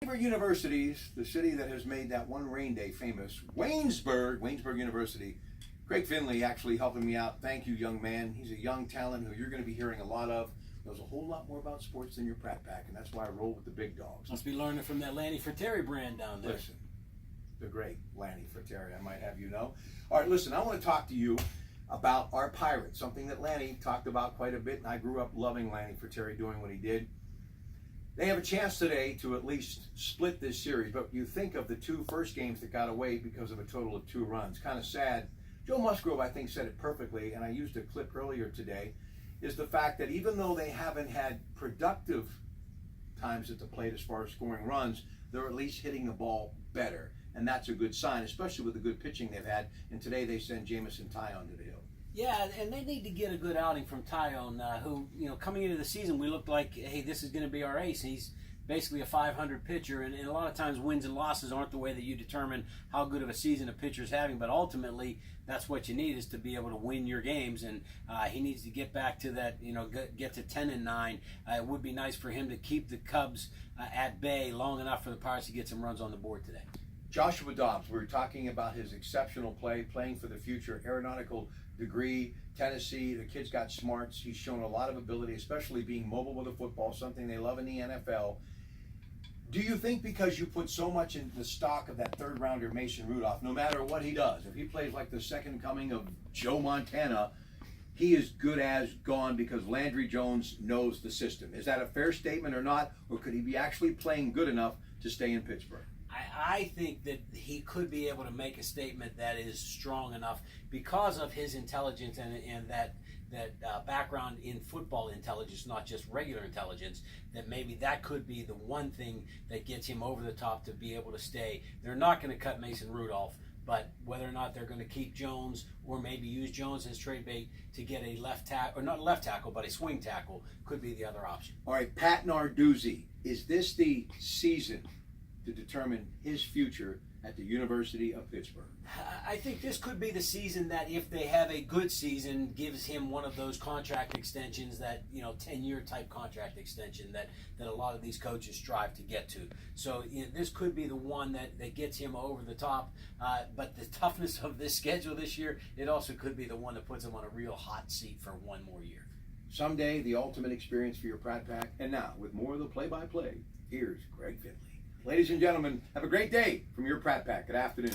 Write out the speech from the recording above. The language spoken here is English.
Favorite universities, the city that has made that one rain day famous, Waynesburg University. Greg Finley actually helping me out. Thank you, young man. He's a young talent who you're going to be hearing a lot of. Knows a whole lot more about sports than your Pratte Pack, and that's why I roll with the big dogs. Must be learning from that Lanny Fratteri brand down there. Listen, the great Lanny Fratteri, I might have you know. All right, listen, I want to talk to you about our Pirates, something that Lanny talked about quite a bit, and I grew up loving Lanny Fratteri doing what he did. They have a chance today to at least split this series, but you think of the two first games that got away because of a total of 2 runs. Kind of sad. Joe Musgrove, I think, said it perfectly, and I used a clip earlier today, is the fact that even though they haven't had productive times at the plate as far as scoring runs, they're at least hitting the ball better. And that's a good sign, especially with the good pitching they've had. And today they send Jamison Tyone to the hill. Yeah, and they need to get a good outing from Tyone, who, coming into the season, we looked like, hey, this is going to be our ace. He's basically a 500 pitcher, and a lot of times wins and losses aren't the way that you determine how good of a season a pitcher's having, but ultimately that's what you need, is to be able to win your games, and he needs to get back to that, get to 10-9. It would be nice for him to keep the Cubs at bay long enough for the Pirates to get some runs on the board today. Joshua Dobbs, we were talking about his exceptional play, playing for the future, aeronautical degree, Tennessee. The kid's got smarts. He's shown a lot of ability, especially being mobile with the football, something they love in the NFL. Do you think because you put so much into the stock of that third rounder, Mason Rudolph, no matter what he does, if he plays like the second coming of Joe Montana, he is good as gone because Landry Jones knows the system? Is that a fair statement or not? Or could he be actually playing good enough to stay in Pittsburgh? I think that he could be able to make a statement that is strong enough because of his intelligence and that background in football intelligence, not just regular intelligence, that maybe that could be the one thing that gets him over the top to be able to stay. They're not going to cut Mason Rudolph, but whether or not they're going to keep Jones or maybe use Jones as trade bait to get a left tackle, or not left tackle, but a swing tackle, could be the other option. All right, Pat Narduzzi, is this the season to determine his future at the University of Pittsburgh? I think this could be the season that, if they have a good season, gives him one of those contract extensions that, 10-year type contract extension that a lot of these coaches strive to get to. So this could be the one that gets him over the top. But the toughness of this schedule this year, it also could be the one that puts him on a real hot seat for one more year. Someday, the ultimate experience for your Pratte Pack. And now, with more of the play-by-play, here's Greg Finley. Ladies and gentlemen, have a great day from your Pratte Pack. Good afternoon.